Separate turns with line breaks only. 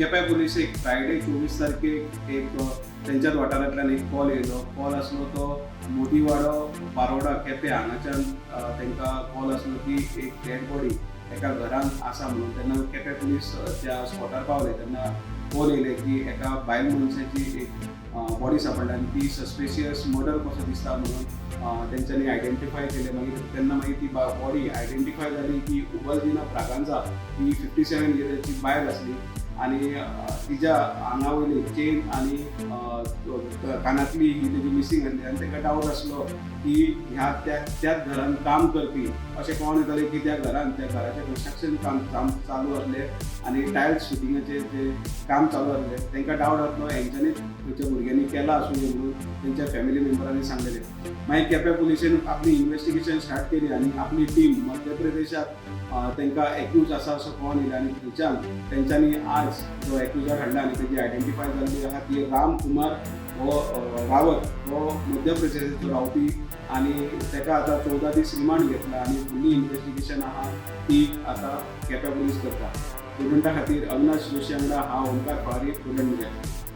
केप्यां पुलीस एक फ्रायडे 24 तारखेक एक तेंच्याच वाठारांतल्यान एक कॉल येयलो. कॉल आसलो तो मोटीवाडो बारोडा केप्यां हांगाच्यान तांकां कॉल आसलो की एक डेड बॉडी एका घरान आसा म्हणून. तेन्ना केप्यां पुलीस त्या स्पॉटार पावले तेन्ना कॉल येयले की एका बायल मनशाची एक बॉडी सापडल्या आनी ती सस्पिशियस मर्डर कसो दिसता म्हणून तेंच्यांनी आयडेंटिफाय केले. मागीर तेन्ना मागीर ती बॉडी आयडेंटिफाय जाली की उबलदिना फ्रागांजा ही 57 इयर्सची बायल आसली आनी तिच्या आंगा वयली चेन आनी कानातली ही तेजी मिसींग आसली आनी ताका डावट आसलो की ह्या त्याच घरान काम करपी अशें कळोन येतालें की त्या घराच्या कन्स्ट्रक्शन काम चालू आसलें आनी टायल्स फिटिंगाचें जे काम चालू आसलें तांकां डावट आसलो हेंच्यांनीच खंयच्या भुरग्यांनी केला आसूं म्हणून तेंच्या फॅमिली मेंबरांनी सांगलेलें. मागीर केप्यां पुलिशेन आपली इन्वेस्टिगेशन स्टार्ट केली आनी आपली टीम मध्य प्रदेशात तांकां एक्यूज आसा असो कळोन येयलें आनी थंयच्यान तेंच्यांनी आज जो एक्यूजार हाडला आनी तेजी आयडेंटिफाय जाल्ली आसा ती राम कुमार हो रावत हो मध्य प्रदेशाचो रावपी आनी ताका आतां 14 दीस रिमांड घेतला आनी फुल्ली इन्वेस्टिगेशन आहा ती आतां केप्यां पुलीस करता. स्टुडंटा खातीर अविनाश जोशी वांगडा हांव ओमकार फळारी, स्टुडंट मिडिया.